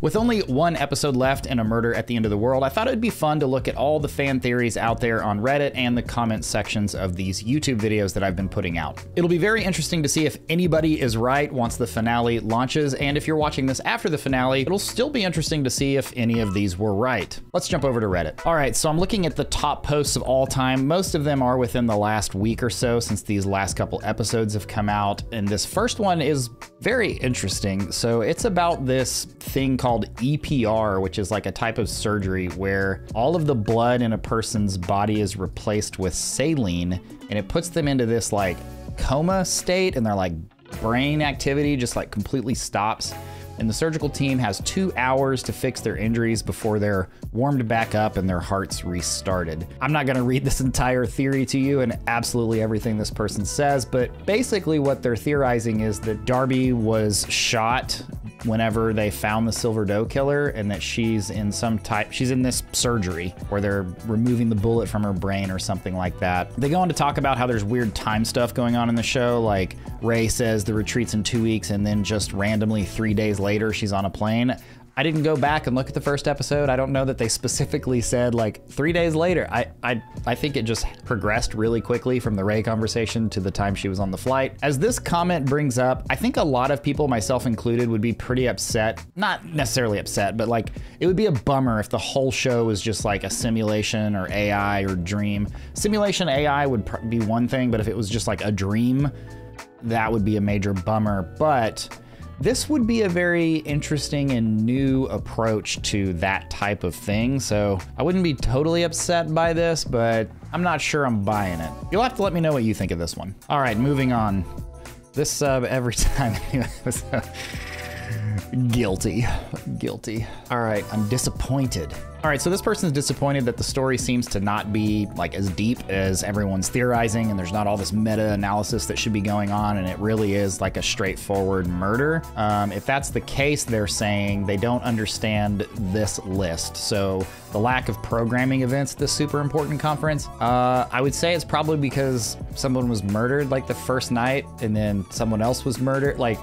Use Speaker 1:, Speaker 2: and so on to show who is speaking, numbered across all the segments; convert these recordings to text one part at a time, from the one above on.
Speaker 1: With only one episode left and a murder at the end of the world, I thought it would be fun to look at all the fan theories out there on Reddit and the comment sections of these YouTube videos that I've been putting out. It'll be very interesting to see if anybody is right once the finale launches, and if you're watching this after the finale, it'll still be interesting to see if any of these were right. Let's jump over to Reddit. All right, so I'm looking at the top posts of all time. Most of them are within the last week or so since these last couple episodes have come out, and this first one is very interesting. So it's about this thing called EPR, which is like a type of surgery where all of the blood in a person's body is replaced with saline, and it puts them into this like coma state, and their like brain activity just like completely stops. And the surgical team has 2 hours to fix their injuries before they're warmed back up and their hearts restarted. I'm not gonna read this entire theory to you and absolutely everything this person says, but basically what they're theorizing is that Darby was shot whenever they found the Silver Doe killer, and that she's in this surgery where they're removing the bullet from her brain or something like that. They go on to talk about how there's weird time stuff going on in the show, like Ray says the retreat's in 2 weeks and then just randomly 3 days later she's on a plane. I didn't go back and look at the first episode. I don't know that they specifically said like 3 days later. I think it just progressed really quickly from the Ray conversation to the time she was on the flight. As this comment brings up, I think a lot of people, myself included, would be pretty upset. Not necessarily upset, but like it would be a bummer if the whole show was just like a simulation or AI or dream. Simulation AI would be one thing, but if it was just like a dream, that would be a major bummer. But this would be a very interesting and new approach to that type of thing. So I wouldn't be totally upset by this, but I'm not sure I'm buying it. You'll have to let me know what you think of this one. All right, moving on. This sub every time. Guilty. All right, I'm disappointed. All right, so this person is disappointed that the story seems to not be like as deep as everyone's theorizing, and there's not all this meta-analysis that should be going on, and it really is like a straightforward murder. If that's the case, they're saying they don't understand this list. So the lack of programming events at this super important conference, I would say it's probably because someone was murdered like the first night, and then someone else was murdered. Like,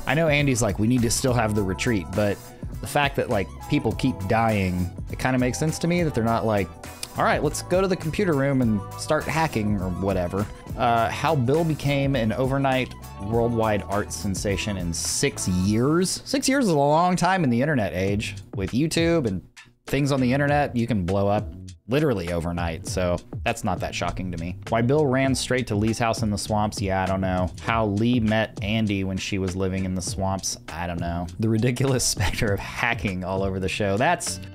Speaker 1: I know Andy's like, we need to still have the retreat, but the fact that like people keep dying, it kind of makes sense to me that they're not like, all right, let's go to the computer room and start hacking or whatever. How Bill became an overnight worldwide art sensation in 6 years. 6 years is a long time in the internet age. With YouTube and things on the internet, you can blow up literally overnight, so that's not that shocking to me. Why Bill ran straight to Lee's house in the swamps, yeah, I don't know. How Lee met Andy when she was living in the swamps, I don't know. The ridiculous specter of hacking all over the show,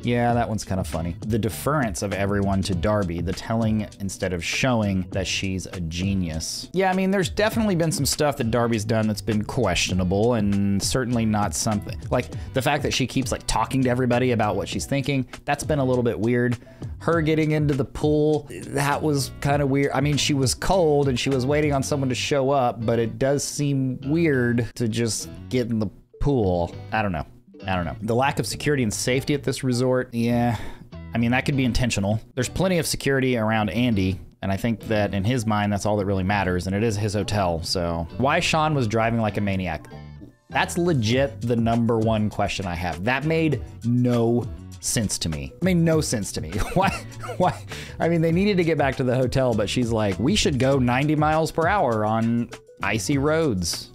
Speaker 1: yeah, that one's kind of funny. The deference of everyone to Darby, the telling instead of showing that she's a genius. Yeah, I mean, there's definitely been some stuff that Darby's done that's been questionable, and certainly not something, like the fact that she keeps like talking to everybody about what she's thinking, that's been a little bit weird. Her getting into the pool, that was kind of weird. I mean, she was cold and she was waiting on someone to show up, but it does seem weird to just get in the pool. I don't know. The lack of security and safety at this resort, yeah. I mean, that could be intentional. There's plenty of security around Andy, and I think that in his mind, that's all that really matters, and it is his hotel, so. Why Sean was driving like a maniac? That's legit the #1 question I have. That made no sense to me. It made no sense to me. Why? I mean, they needed to get back to the hotel, but she's like, we should go 90 miles per hour on icy roads.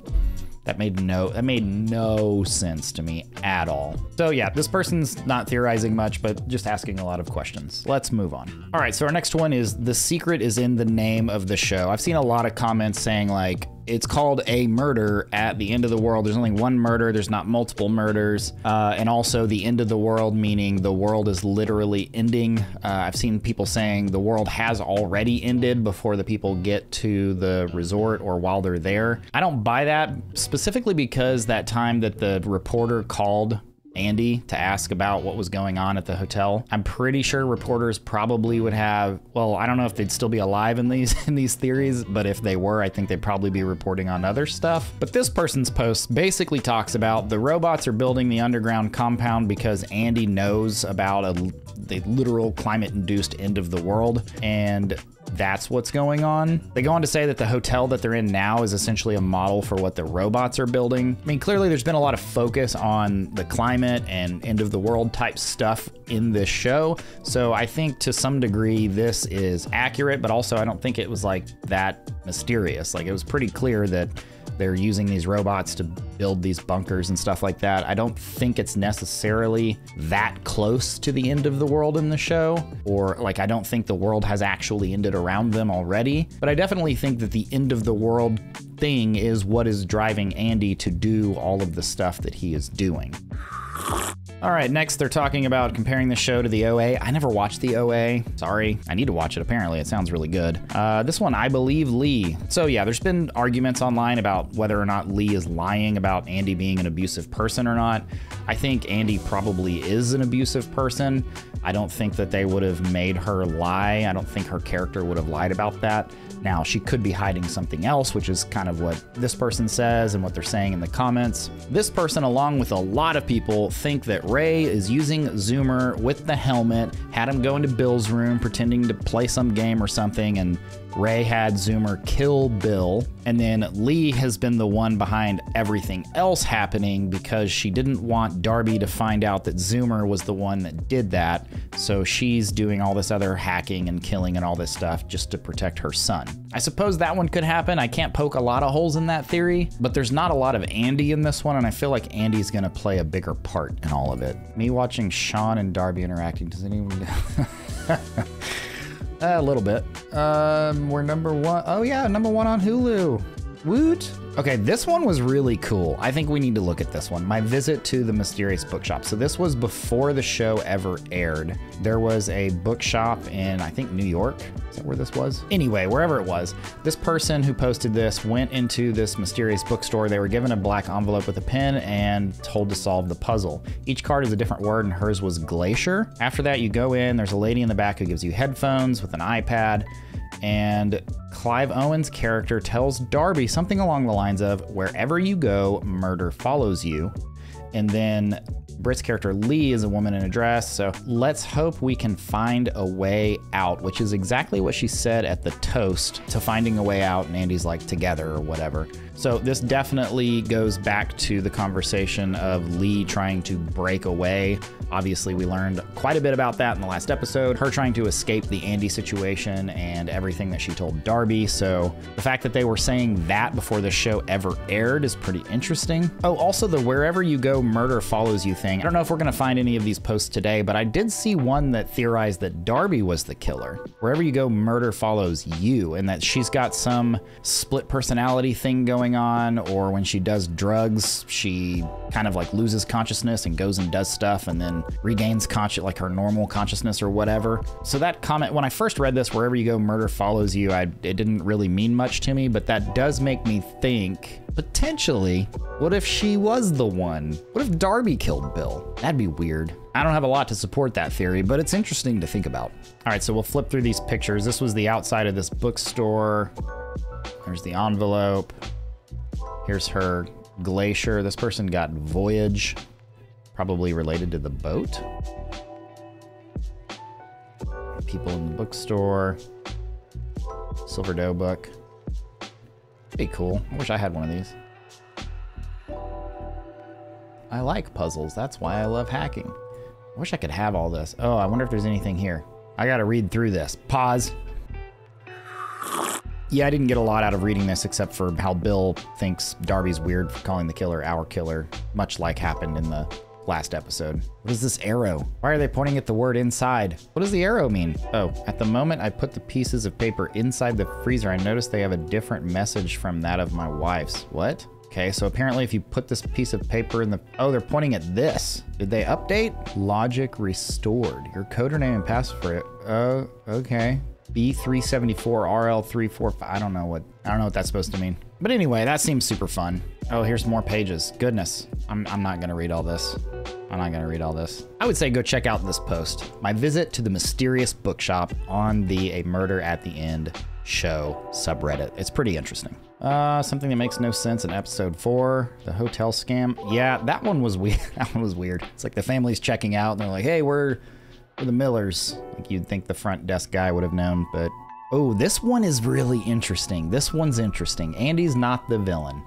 Speaker 1: That made no sense to me at all. So yeah, this person's not theorizing much, but just asking a lot of questions. Let's move on. All right, so our next one is, the secret is in the name of the show. I've seen a lot of comments saying like, it's called a murder at the end of the world. There's only one murder, there's not multiple murders. And also the end of the world, meaning the world is literally ending. I've seen people saying the world has already ended before the people get to the resort or while they're there. I don't buy that, specifically because that time that the reporter called Andy to ask about what was going on at the hotel, I'm pretty sure reporters probably would have, well, I don't know if they'd still be alive in these theories, but if they were, I think they'd probably be reporting on other stuff. But this person's post basically talks about the robots are building the underground compound because Andy knows about the literal climate-induced end of the world, and that's what's going on. They go on to say that the hotel that they're in now is essentially a model for what the robots are building. I mean, clearly there's been a lot of focus on the climate and end of the world type stuff in this show. So I think to some degree this is accurate, but also I don't think it was like that mysterious. Like, it was pretty clear that they're using these robots to build these bunkers and stuff like that. I don't think it's necessarily that close to the end of the world in the show, or like, I don't think the world has actually ended around them already, but I definitely think that the end of the world thing is what is driving Andy to do all of the stuff that he is doing. All right, next they're talking about comparing the show to the OA. I never watched the OA. Sorry, I need to watch it apparently. It sounds really good. This one, I Believe Lee. So yeah, there's been arguments online about whether or not Lee is lying about Andy being an abusive person or not. I think Andy probably is an abusive person. I don't think that they would have made her lie. I don't think her character would have lied about that. Now, she could be hiding something else, which is kind of what this person says and what they're saying in the comments. This person, along with a lot of people, think that Ray is using Zoomer with the helmet, had him go into Bill's room pretending to play some game or something, and Ray had Zoomer kill Bill. And then Lee has been the one behind everything else happening because she didn't want Darby to find out that Zoomer was the one that did that. So she's doing all this other hacking and killing and all this stuff just to protect her son. I suppose that one could happen. I can't poke a lot of holes in that theory, but there's not a lot of Andy in this one, and I feel like Andy's gonna play a bigger part in all of it. Me watching Sean and Darby interacting, does anyone... A little bit. We're number one. Oh yeah, number one on Hulu. Woot. Okay, this one was really cool. I think we need to look at this one. My Visit to the Mysterious Bookshop. So this was before the show ever aired. There was a bookshop in, I think, New York. Is that where this was? Anyway, wherever it was, this person who posted this went into this mysterious bookstore. They were given a black envelope with a pen and told to solve the puzzle. Each card is a different word, and hers was glacier. After that, you go in, there's a lady in the back who gives you headphones with an iPad, and Clive Owen's character tells Darby something along the lines of, wherever you go, murder follows you. And then Britt's character Lee is a woman in a dress, so let's hope we can find a way out, which is exactly what she said at the toast to finding a way out, and Andy's like, together or whatever. So this definitely goes back to the conversation of Lee trying to break away. Obviously, we learned quite a bit about that in the last episode, her trying to escape the Andy situation and everything that she told Darby. So the fact that they were saying that before the show ever aired is pretty interesting. Oh, also the wherever you go, murder follows you thing. I don't know if we're gonna find any of these posts today, but I did see one that theorized that Darby was the killer. Wherever you go, murder follows you, and that she's got some split personality thing going on, or when she does drugs, she kind of like loses consciousness and goes and does stuff and then regains like her normal consciousness or whatever. So that comment, when I first read this, wherever you go, murder follows you, it didn't really mean much to me, but that does make me think, potentially, what if she was the one? What if Darby killed Bill? That'd be weird. I don't have a lot to support that theory, but it's interesting to think about. All right, so we'll flip through these pictures. This was the outside of this bookstore. There's the envelope. Here's her glacier. This person got Voyage, probably related to the boat. People in the bookstore. Silver Doe book. Pretty cool. I wish I had one of these. I like puzzles. That's why I love hacking. I wish I could have all this. Oh, I wonder if there's anything here. I gotta read through this. Pause. Yeah, I didn't get a lot out of reading this except for how Bill thinks Darby's weird for calling the killer our killer, much like happened in the last episode. What is this arrow? Why are they pointing at the word inside? What does the arrow mean? Oh, at the moment I put the pieces of paper inside the freezer, I noticed they have a different message from that of my wife's. What? Okay, so apparently if you put this piece of paper in the... Oh, they're pointing at this. Did they update? Logic restored. Your coder name and password. Oh, okay. B374RL345. I don't know what that's supposed to mean. But anyway, that seems super fun. Oh, here's more pages. Goodness. I'm not gonna read all this. I'm not gonna read all this. I would say go check out this post. My Visit to the Mysterious Bookshop on the A Murder at the End show subreddit. It's pretty interesting. Something that makes no sense in episode 4, the hotel scam. Yeah, that one was weird. That one was weird. It's like the family's checking out and they're like, hey, we're the Millers. Like you'd think the front desk guy would have known, but Oh, this one is really interesting. This one's interesting. Andy's not the villain.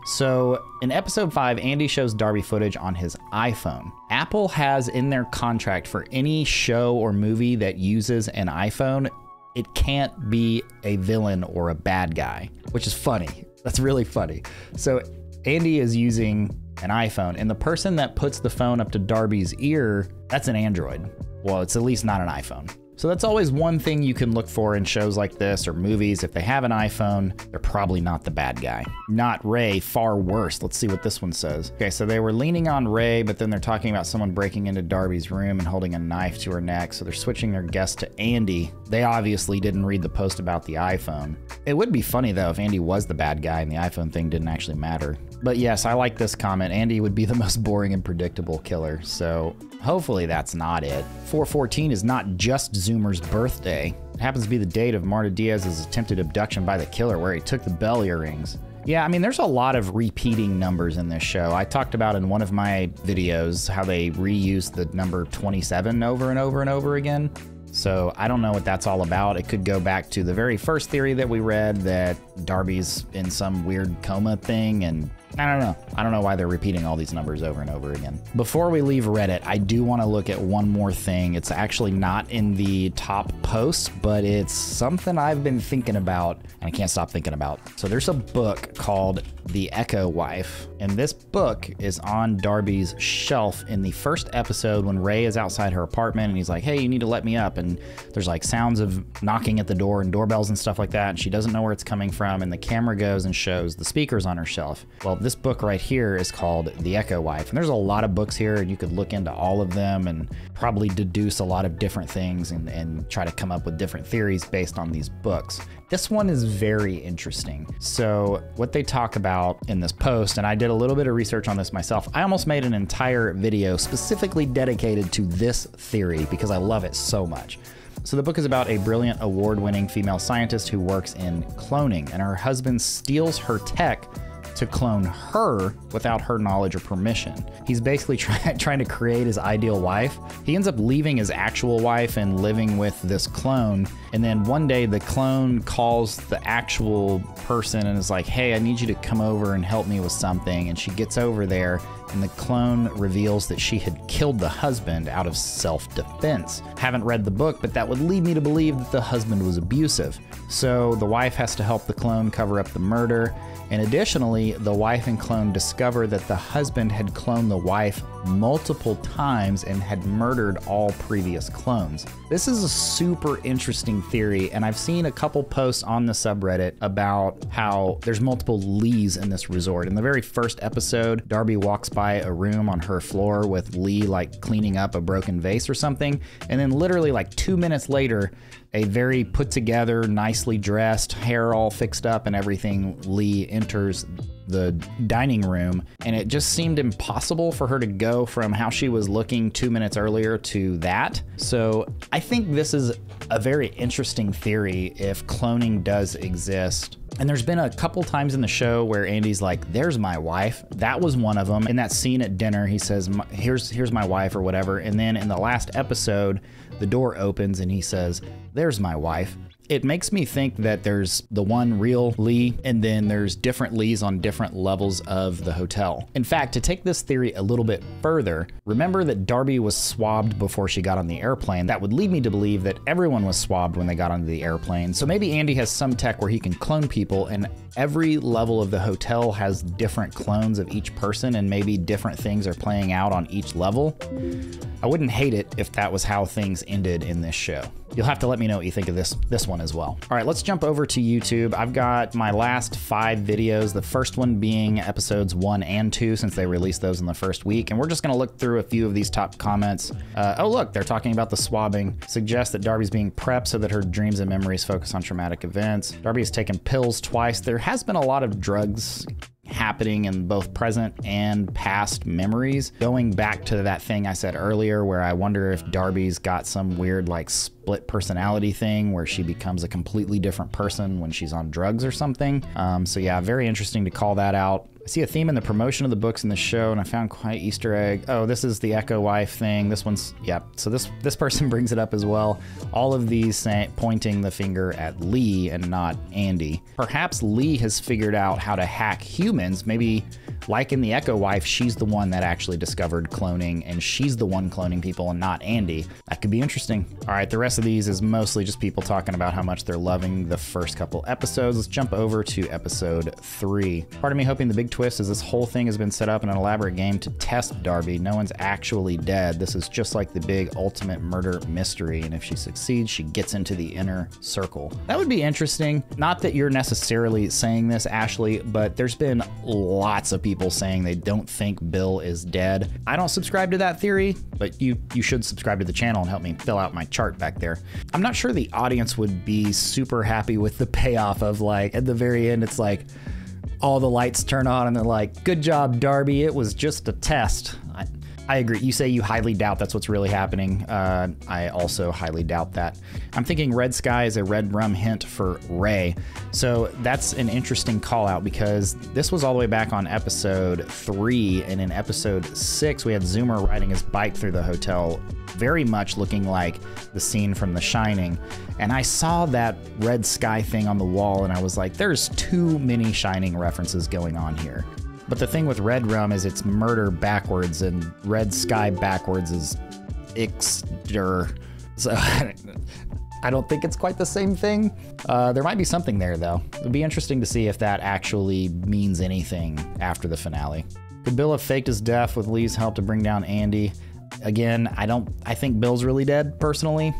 Speaker 1: So in episode 5, Andy shows Darby footage on his iPhone. Apple has in their contract for any show or movie that uses an iPhone, it can't be a villain or a bad guy, which is funny. That's really funny. So Andy is using an iPhone, and the person that puts the phone up to Darby's ear, that's an Android. Well, it's at least not an iPhone. So that's always one thing you can look for in shows like this or movies. If they have an iPhone, they're probably not the bad guy. Not Ray, far worse. Let's see what this one says. Okay, so they were leaning on Ray, but then they're talking about someone breaking into Darby's room and holding a knife to her neck. So they're switching their guest to Andy. They obviously didn't read the post about the iPhone. It would be funny though if Andy was the bad guy and the iPhone thing didn't actually matter. But yes, I like this comment. Andy would be the most boring and predictable killer. So hopefully that's not it. 4/14 is not just Zoomer's birthday. It happens to be the date of Marta Diaz's attempted abduction by the killer, where he took the bell earrings. Yeah, I mean, there's a lot of repeating numbers in this show. I talked about in one of my videos how they reused the number 27 over and over and over again. So I don't know what that's all about. It could go back to the very first theory that we read, that Darby's in some weird coma thing, and I don't know. I don't know why they're repeating all these numbers over and over again. Before we leave Reddit, I do want to look at one more thing. It's actually not in the top posts, but it's something I've been thinking about and I can't stop thinking about. So there's a book called The Echo Wife, and this book is on Darby's shelf in the first episode when Ray is outside her apartment and he's like, hey, you need to let me up. And there's like sounds of knocking at the door and doorbells and stuff like that, and she doesn't know where it's coming from, and the camera goes and shows the speakers on her shelf. Well, this book right here is called The Echo Wife, and there's a lot of books here, and you could look into all of them and probably deduce a lot of different things and try to come up with different theories based on these books. This one is very interesting. So what they talk about in this post, and I did a little bit of research on this myself, I almost made an entire video specifically dedicated to this theory because I love it so much. So the book is about a brilliant award-winning female scientist who works in cloning, and her husband steals her tech to clone her without her knowledge or permission. He's basically trying to create his ideal wife. He ends up leaving his actual wife and living with this clone, and then one day the clone calls the actual person and is like, hey, I need you to come over and help me with something, and she gets over there, and the clone reveals that she had killed the husband out of self-defense. Haven't read the book, but that would lead me to believe that the husband was abusive. So the wife has to help the clone cover up the murder, and additionally, the wife and clone discover that the husband had cloned the wife multiple times and had murdered all previous clones. This is a super interesting theory, and I've seen a couple posts on the subreddit about how there's multiple Lees in this resort. In the very first episode, Darby walks by a room on her floor with Lee like cleaning up a broken vase or something, and then literally like 2 minutes later, a very put together, nicely dressed, hair all fixed up and everything, Lee enters the dining room, and it just seemed impossible for her to go from how she was looking 2 minutes earlier to that. So I think this is a very interesting theory if cloning does exist. And there's been a couple times in the show where Andy's like, there's my wife. That was one of them. In that scene at dinner, he says, here's my wife or whatever. And then in the last episode, the door opens and he says, there's my wife. It makes me think that there's the one real Lee, and then there's different Lees on different levels of the hotel. In fact, to take this theory a little bit further, remember that Darby was swabbed before she got on the airplane. That would lead me to believe that everyone was swabbed when they got onto the airplane. So maybe Andy has some tech where he can clone people, and every level of the hotel has different clones of each person, and maybe different things are playing out on each level. I wouldn't hate it if that was how things ended in this show. You'll have to let me know what you think of this one as well. All right, let's jump over to YouTube. I've got my last 5 videos, the first one being episodes 1 and 2, since they released those in the first week. And we're just gonna look through a few of these top comments. Oh look, they're talking about the swabbing. Suggests that Darby's being prepped so that her dreams and memories focus on traumatic events. Darby has taken pills twice. There has been a lot of drugs happening in both present and past memories. Going back to that thing I said earlier where I wonder if Darby's got some weird like split personality thing where she becomes a completely different person when she's on drugs or something. So yeah, very interesting to call that out. I see a theme in the promotion of the books in the show, and I found quite Easter egg. Oh, this is the Echo Wife thing. This one's, yep. So this person brings it up as well. All of these pointing the finger at Lee and not Andy. Perhaps Lee has figured out how to hack humans. Maybe like in the Echo Wife, she's the one that actually discovered cloning, and she's the one cloning people and not Andy. That could be interesting. All right, the rest of these is mostly just people talking about how much they're loving the first couple episodes. Let's jump over to episode 3. Part of me hoping the big twist is this whole thing has been set up in an elaborate game to test Darby. No one's actually dead. This is just like the big ultimate murder mystery, and if she succeeds, she gets into the inner circle. That would be interesting. Not that you're necessarily saying this, Ashley, but there's been lots of people saying they don't think Bill is dead. I don't subscribe to that theory, but you should subscribe to the channel and help me fill out my chart back there. I'm not sure the audience would be super happy with the payoff of, like, at the very end, it's like all the lights turn on and they're like, good job, Darby, it was just a test. I agree. You say you highly doubt that's what's really happening. I also highly doubt that. I'm thinking Red Sky is a red rum hint for Ray. So that's an interesting call out because this was all the way back on episode 3. And in episode 6, we had Zoomer riding his bike through the hotel, very much looking like the scene from The Shining. And I saw that Red Sky thing on the wall and I was like, there's too many Shining references going on here. But the thing with Red Rum is it's murder backwards, and Red Sky backwards is Ixter. So I don't think it's quite the same thing. There might be something there, though. It would be interesting to see if that actually means anything after the finale. Could Bill have faked his death with Lee's help to bring down Andy? Again, I think Bill's really dead, personally.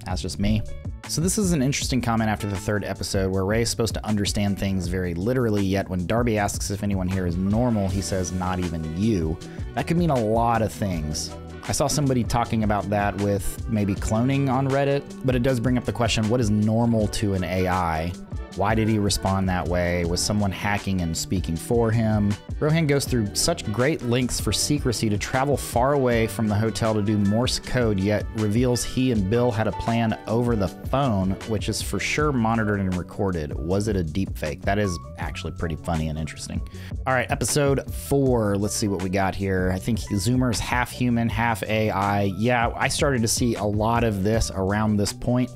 Speaker 1: That's just me. So this is an interesting comment after the 3rd episode where Ray is supposed to understand things very literally, yet when Darby asks if anyone here is normal, he says, not even you. That could mean a lot of things. I saw somebody talking about that with maybe cloning on Reddit, but it does bring up the question, what is normal to an AI? Why did he respond that way? Was someone hacking and speaking for him? Rohan goes through such great lengths for secrecy to travel far away from the hotel to do Morse code, yet reveals he and Bill had a plan over the phone, which is for sure monitored and recorded. Was it a deep fake? That is actually pretty funny and interesting. All right, episode 4. Let's see what we got here. I think Zoomer's half human, half AI. Yeah, I started to see a lot of this around this point.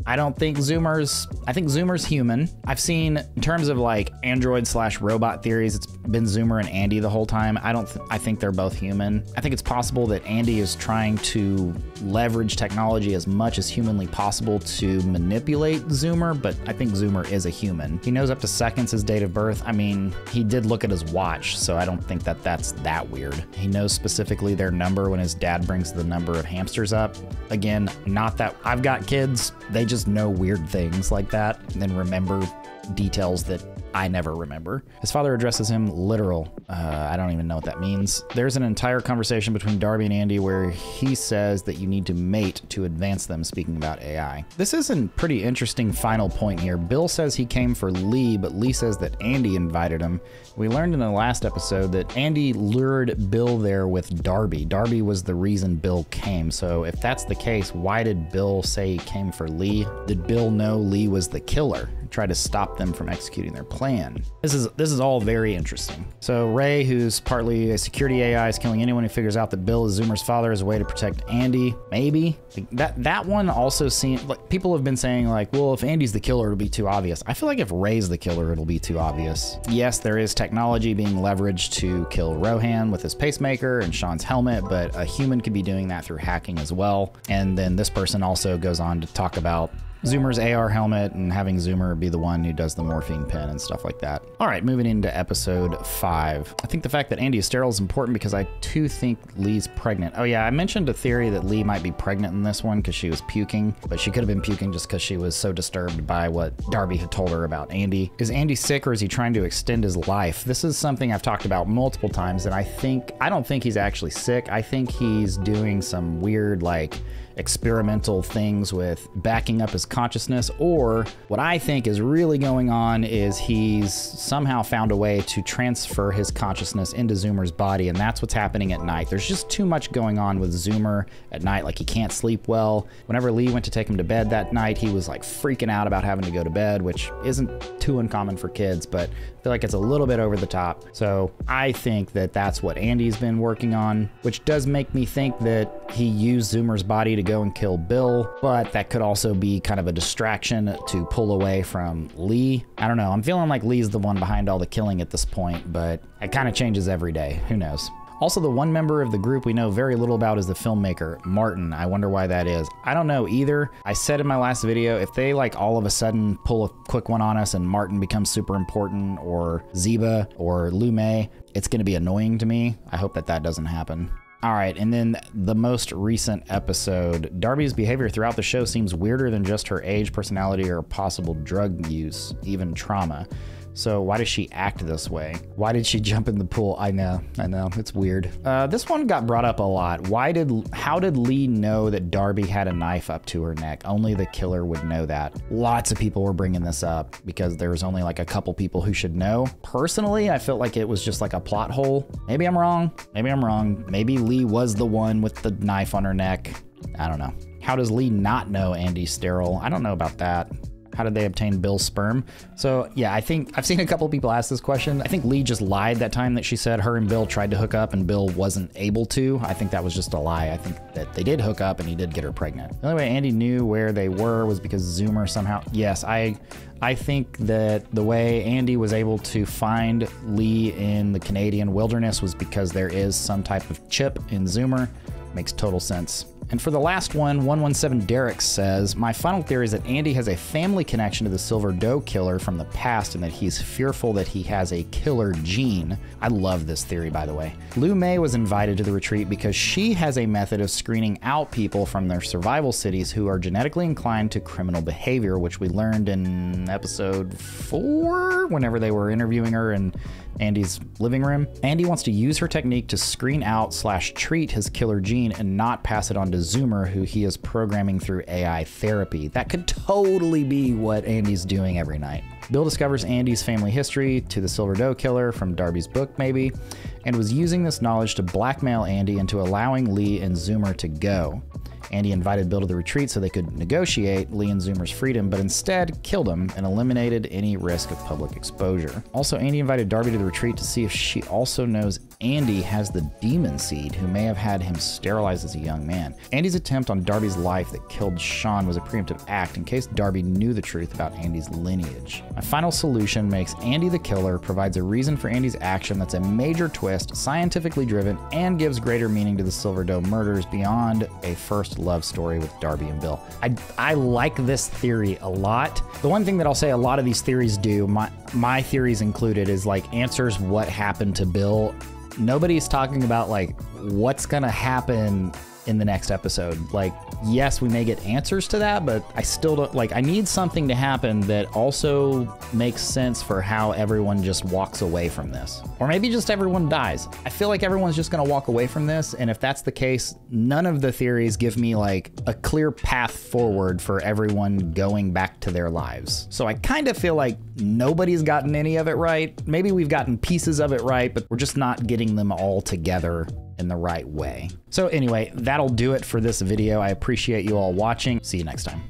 Speaker 1: I think Zoomer's human. I've seen, in terms of like android/robot theories, it's been Zoomer and Andy the whole time. I think they're both human. I think it's possible that Andy is trying to leverage technology as much as humanly possible to manipulate Zoomer, but I think Zoomer is a human. He knows up to seconds his date of birth. I mean, he did look at his watch, so I don't think that that's that weird. He knows specifically their number when his dad brings the number of hamsters up. Again, not that I've got kids, they just know weird things like that and then remember details that I never remember. His father addresses him literal. I don't even know what that means. There's an entire conversation between Darby and Andy where he says that you need to mate to advance them, speaking about AI. This is a pretty interesting final point here. Bill says he came for Lee, but Lee says that Andy invited him. We learned in the last episode that Andy lured Bill there with Darby. Darby was the reason Bill came. So if that's the case, why did Bill say he came for Lee? Did Bill know Lee was the killer? Try to stop them from executing their plan. This is all very interesting. So Ray, who's partly a security AI, is killing anyone who figures out that Bill is Zoomer's father as a way to protect Andy. Maybe that one also seems like people have been saying like, well, if Andy's the killer, it'll be too obvious. I feel like if Ray's the killer, it'll be too obvious. Yes, there is technology being leveraged to kill Rohan with his pacemaker and Sean's helmet, but a human could be doing that through hacking as well. And then this person also goes on to talk about Zoomer's AR helmet and having Zoomer be the one who does the morphine pen and stuff like that. All right, moving into episode 5. I think the fact that Andy is sterile is important because I too think Lee's pregnant. Oh yeah, I mentioned a theory that Lee might be pregnant in this one because she was puking, but she could have been puking just because she was so disturbed by what Darby had told her about Andy. Is Andy sick or is he trying to extend his life? This is something I've talked about multiple times, and I don't think he's actually sick. I think he's doing some weird like experimental things with backing up his consciousness, or what I think is really going on is he's somehow found a way to transfer his consciousness into Zoomer's body, and that's what's happening at night. There's just too much going on with Zoomer at night. Like, he can't sleep well. Whenever Lee went to take him to bed that night, he was like freaking out about having to go to bed, which isn't too uncommon for kids, but I feel like it's a little bit over the top. So I think that that's what Andy's been working on, which does make me think that he used Zoomer's body to go and kill Bill, but that could also be kind of a distraction to pull away from Lee. I don't know. I'm feeling like Lee's the one behind all the killing at this point, but it kind of changes every day. Who knows? Also, the one member of the group we know very little about is the filmmaker, Martin. I wonder why that is. I don't know either. I said in my last video, if they like all of a sudden pull a quick one on us and Martin becomes super important, or Zeba or Lu Mei, it's going to be annoying to me. I hope that that doesn't happen. All right, and then the most recent episode. Darby's behavior throughout the show seems weirder than just her age, personality, or possible drug use, even trauma. So why does she act this way? Why did she jump in the pool? I know, it's weird. This one got brought up a lot. How did Lee know that Darby had a knife up to her neck? Only the killer would know that. Lots of people were bringing this up because there was only like a couple people who should know. Personally, I felt like it was just like a plot hole. Maybe I'm wrong. Maybe Lee was the one with the knife on her neck. I don't know. How does Lee not know Andy's sterile? I don't know about that. How did they obtain Bill's sperm? So yeah, I think I've seen a couple people ask this question. I think Lee just lied that time that she said her and Bill tried to hook up and Bill wasn't able to. I think that was just a lie. I think that they did hook up and he did get her pregnant. The only way Andy knew where they were was because Zoomer somehow, yes, I think that the way Andy was able to find Lee in the Canadian wilderness was because there is some type of chip in Zoomer. Makes total sense. And for the last one, 117 Derek says, my final theory is that Andy has a family connection to the Silver Doe killer from the past and that he's fearful that he has a killer gene. I love this theory, by the way. Lu Mei was invited to the retreat because she has a method of screening out people from their survival cities who are genetically inclined to criminal behavior, which we learned in episode 4, whenever they were interviewing her in Andy's living room. Andy wants to use her technique to screen out / treat his killer gene and not pass it on to Zoomer, who he is programming through AI therapy. That could totally be what Andy's doing every night. Bill discovers Andy's family history to the Silver Doe killer from Darby's book, maybe, and was using this knowledge to blackmail Andy into allowing Lee and Zoomer to go. Andy invited Bill to the retreat so they could negotiate Lee and Zoomer's freedom, but instead killed him and eliminated any risk of public exposure. Also, Andy invited Darby to the retreat to see if she also knows Andy has the demon seed, who may have had him sterilized as a young man. Andy's attempt on Darby's life that killed Sean was a preemptive act in case Darby knew the truth about Andy's lineage. My final solution makes Andy the killer, provides a reason for Andy's action that's a major twist, scientifically driven, and gives greater meaning to the Silver Doe murders beyond a first love story with Darby and Bill. I like this theory a lot. The one thing that I'll say a lot of these theories do, my theories included, is like answers what happened to Bill. Nobody's talking about like what's gonna happen in the next episode. Like, yes, we may get answers to that, but I still don't, like, I need something to happen that also makes sense for how everyone just walks away from this. Or maybe just everyone dies. I feel like everyone's just gonna walk away from this, and if that's the case, none of the theories give me like a clear path forward for everyone going back to their lives. So I kind of feel like nobody's gotten any of it right. Maybe we've gotten pieces of it right, but we're just not getting them all together in the right way. So anyway, that'll do it for this video. I appreciate you all watching. See you next time.